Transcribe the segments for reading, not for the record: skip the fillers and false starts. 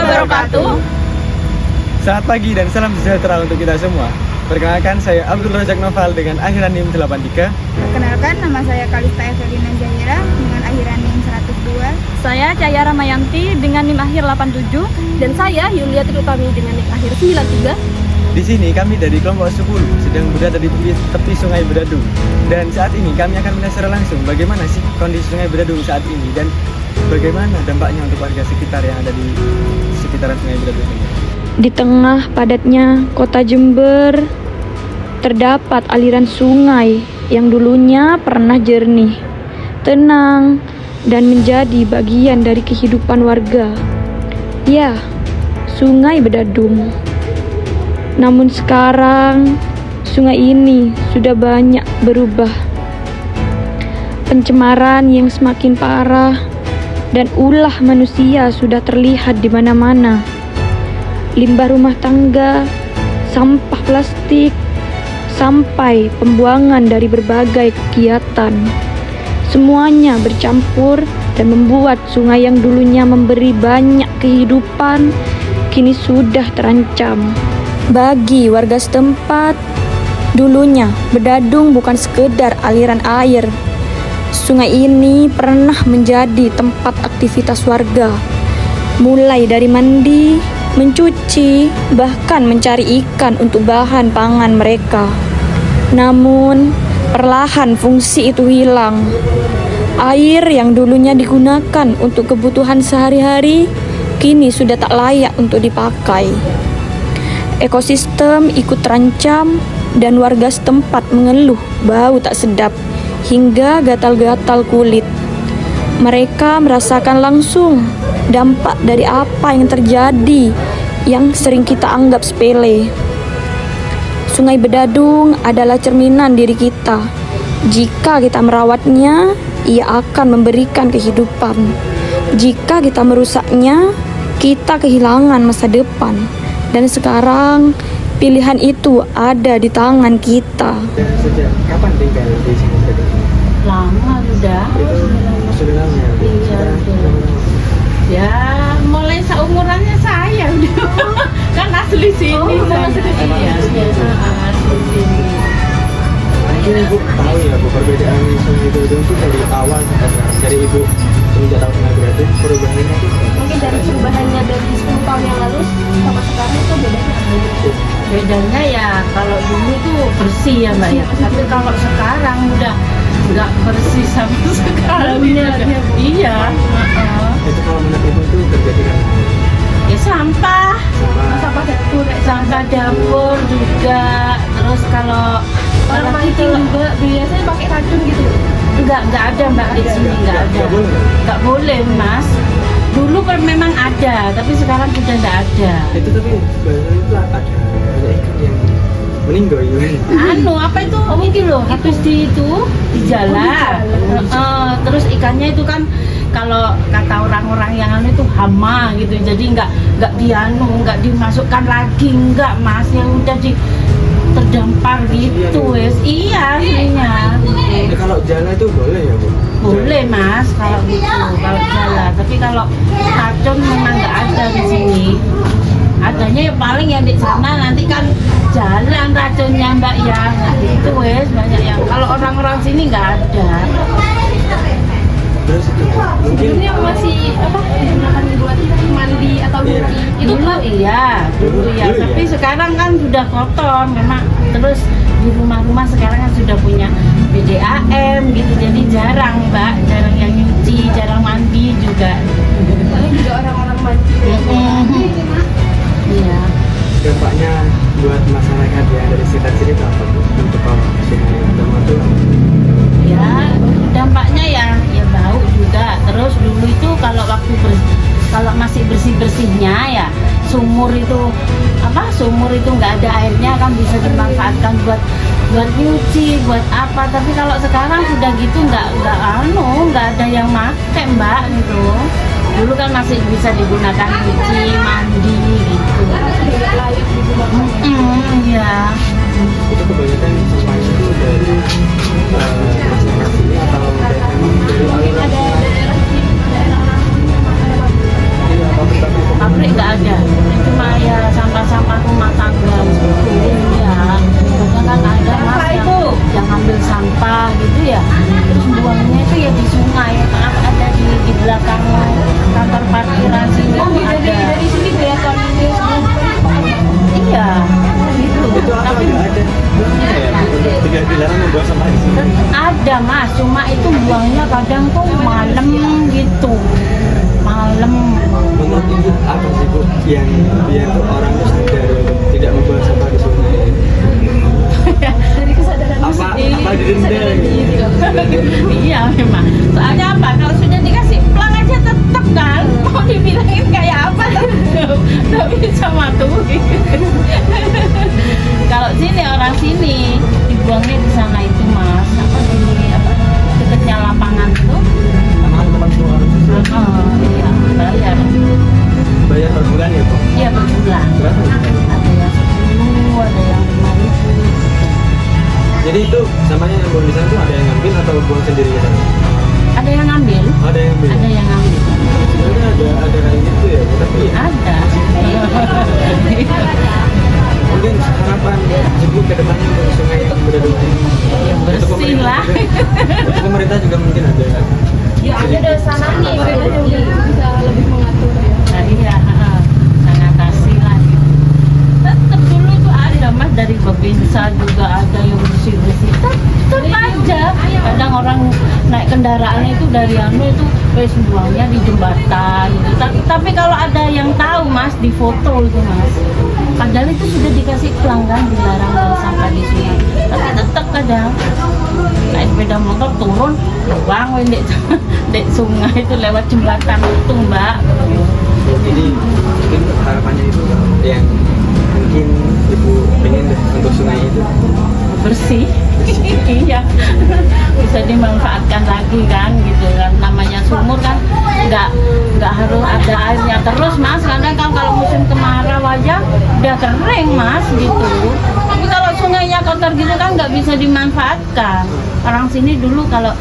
wabarakatuh. Selamat pagi dan salam sejahtera untuk kita semua. Perkenalkan, saya Abdul Razak Noval dengan akhiran NIM 83. Perkenalkan, nama saya Kalista Evelina Jahira dengan akhiran NIM 102. Saya Cahaya Ramayanti dengan NIM akhir 87. Dan saya Yulia Trutami dengan NIM akhir 93. Di sini kami dari kelompok 10 sedang berada di tepi Sungai Bedadung. Dan saat ini kami akan melihat secara langsung bagaimana sih kondisi Sungai Bedadung saat ini dan bagaimana dampaknya untuk warga sekitar yang ada di sekitaran Sungai Bedadung ini. Di tengah padatnya kota Jember, terdapat aliran sungai yang dulunya pernah jernih, tenang, dan menjadi bagian dari kehidupan warga. Ya, Sungai Bedadung. Namun sekarang, sungai ini sudah banyak berubah. Pencemaran yang semakin parah dan ulah manusia sudah terlihat di mana-mana. Limbah rumah tangga, sampah plastik, sampai pembuangan dari berbagai kegiatan. Semuanya bercampur dan membuat sungai yang dulunya memberi banyak kehidupan, kini sudah terancam. Bagi warga setempat, dulunya Bedadung bukan sekedar aliran air. Sungai ini pernah menjadi tempat aktivitas warga, mulai dari mandi, mencuci, bahkan mencari ikan untuk bahan pangan mereka. Namun, perlahan fungsi itu hilang. Air yang dulunya digunakan untuk kebutuhan sehari-hari, kini sudah tak layak untuk dipakai. Ekosistem ikut terancam dan warga setempat mengeluh bau tak sedap hingga gatal-gatal kulit. Mereka merasakan langsung dampak dari apa yang terjadi yang sering kita anggap sepele. Sungai Bedadung adalah cerminan diri kita. Jika kita merawatnya, ia akan memberikan kehidupan. Jika kita merusaknya, kita kehilangan masa depan. Dan sekarang, pilihan itu ada di tangan kita. Sejak kapan tinggal di Sungai Bedadung? Lama sudah. Sudah lama ya? Iya, sudah. Ya, mulai seumurannya saya udah. Kan asli sini. Asli sini. Ya, asli sini. Mungkin Ibu tahu ya Bu, perbedaan Sungai Bedadung itu dari awal dari Ibu semenjak tahu Sungai Bedadung perubahannya itu Mungkin dari perubahannya dari 10 tahun yang lalu sama sekarang itu bedanya. Bedanya ya kalau dulu itu bersih ya Mbak ya. Tapi kalau sekarang udah nggak bersih sama sekali. Iya. itu kalau menurut Ibu itu terjadi kan? Ya sampah dapur juga. Terus kalau Orang mancing juga biasanya pakai racun gitu. nggak ada Mbak di sini nggak ada. Nggak boleh Mas. Dulu memang ada, tapi sekarang sudah nggak ada. Itu tapi sebenarnya itu ada ikan yang meninggal ya. Apa itu? Ini loh, habis di jalan. Terus ikannya itu kan kalau kata orang-orang yang itu hama gitu, jadi nggak dimasukkan lagi, nggak Mas, yang udah terdampar gitu wes. Iya aslinya. Kalau jala itu boleh ya Bu? Boleh Mas kalau gitu, kalau jalan. Tapi kalau racun memang nggak ada di sini. Adanya yang paling yang di sana nanti kan jalan racunnya Mbak ya. Nah, itu wes banyak yang kalau orang-orang sini nggak ada. Terus itu mungkin Sebelumnya masih digunakan buat mandi atau cuci. Itu dulu ya. Tapi sekarang kan sudah kotor memang. Terus di rumah-rumah sekarang kan sudah punya PDAM gitu, jadi jarang Mbak, jarang yang nyuci, jarang mandi juga. Paling juga orang-orang mandi. Iya. dampaknya buat masyarakat ya dari sekitar sini itu apa Bu? Untuk kalau Sungai Bedadung itu Ya, dampaknya ya bau juga. Terus dulu itu kalau kalau masih bersih-bersihnya ya sumur itu nggak ada airnya kan bisa dimanfaatkan buat nyuci, buat apa. Tapi kalau sekarang sudah gitu nggak ada yang pakai Mbak gitu. Dulu kan masih bisa digunakan nyuci, mandi gitu. Iya. itu kebanyakan sampah itu dari masyarakat sini atau dari Mungkin ada daerah pabrik-pabrik Pabrik nggak ada buang sampah di sini? Ada mas, cuma itu buangnya kadang tuh malam gitu, malam. Menurut ibu apa sih bu yang biar tuh orang tuh sadar untuk tidak membuang sampah di sungai? Dari kesadaran Apa didenda gitu? Iya memang, soalnya apa, kalau sudah dikasih pelang aja tetap kan, mau dibilangin kayak apa tetap bisa matuhi. Kalau sini orang sini dibuangnya di sana itu mas, apa di apa dekatnya lapangan itu. Lapangan tempat buang sampah. Iya, bayar. Bayar per bulan ya bu? Iya per bulan. Berapa? Ada yang 10, ada yang 5.000. Jadi itu sampahnya yang buang di sana tuh ada yang ngambil atau buang sendiri ke sana? Ada yang ngambil, Ada yang ngambil. ada yang ngambil. Sebenarnya ada kayak gitu ya, tapi Ada. mungkin harapan ibu ke depannya untuk sungai Bedadung ini. Ya Untuk bersih lah. Untuk pemerintah juga mungkin ada. Ya ada dari sana nih. pemerintah juga bisa lebih mengatur ya. Nah, iya, sanitasi lah. Tetap dulu itu ada mas dari Babinsa juga ada yang bersih-bersih. Tetap aja. Kadang orang naik kendaraannya itu dari itu wes buangnya di jembatan. Gitu. Tapi kalau ada yang tahu mas di foto itu mas. Padahal itu sudah dikasih pelanggan dilarang buang sampah di sungai. Tapi tetap kadang naik sepeda motor turun, buang di sungai itu lewat jembatan itu mbak. Jadi mungkin harapannya itu yang mungkin ibu pengen deh untuk sungai itu. Bersih. Iya. Bisa dimanfaatkan lagi kan gitu kan. Namanya sumur kan nggak harus ada airnya terus mas. Kadang kan kalau musim kemarau aja udah kering mas gitu. Tapi kalau sungainya kotor gitu kan nggak bisa dimanfaatkan. Orang sini dulu kalau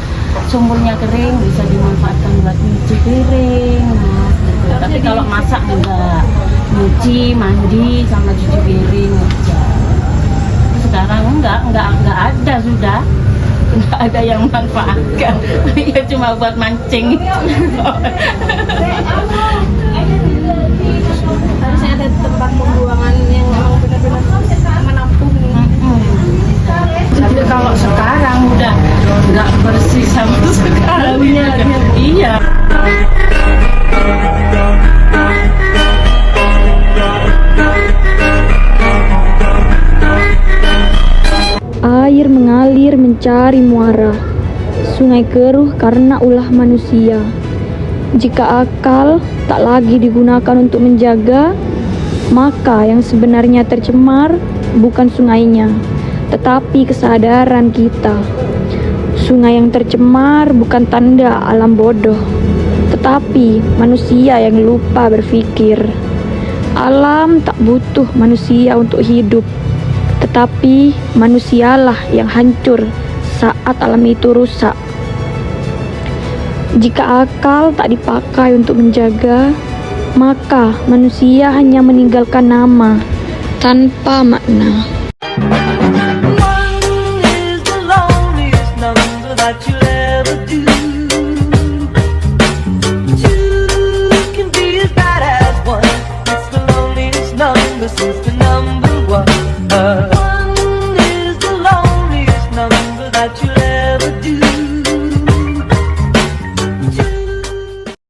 sumurnya kering bisa dimanfaatkan buat nyuci piring mas gitu. Tapi kalau masak enggak, nyuci, mandi sama cuci piring aja. Sekarang enggak ada sudah, nggak ada yang manfaatkan. Ya cuma buat mancing. Harusnya ada tempat pembuangan yang memang benar-benar menampung. Tapi kalau sekarang udah nggak bersih sama sekali. Iya. Air mengalir mencari muara. Sungai keruh karena ulah manusia. Jika akal tak lagi digunakan untuk menjaga, maka yang sebenarnya tercemar bukan sungainya, tetapi kesadaran kita. Sungai yang tercemar bukan tanda alam bodoh, tetapi manusia yang lupa berpikir. Alam tak butuh manusia untuk hidup, tetapi manusialah yang hancur saat alam itu rusak. Jika akal tak dipakai untuk menjaga, maka manusia hanya meninggalkan nama tanpa makna.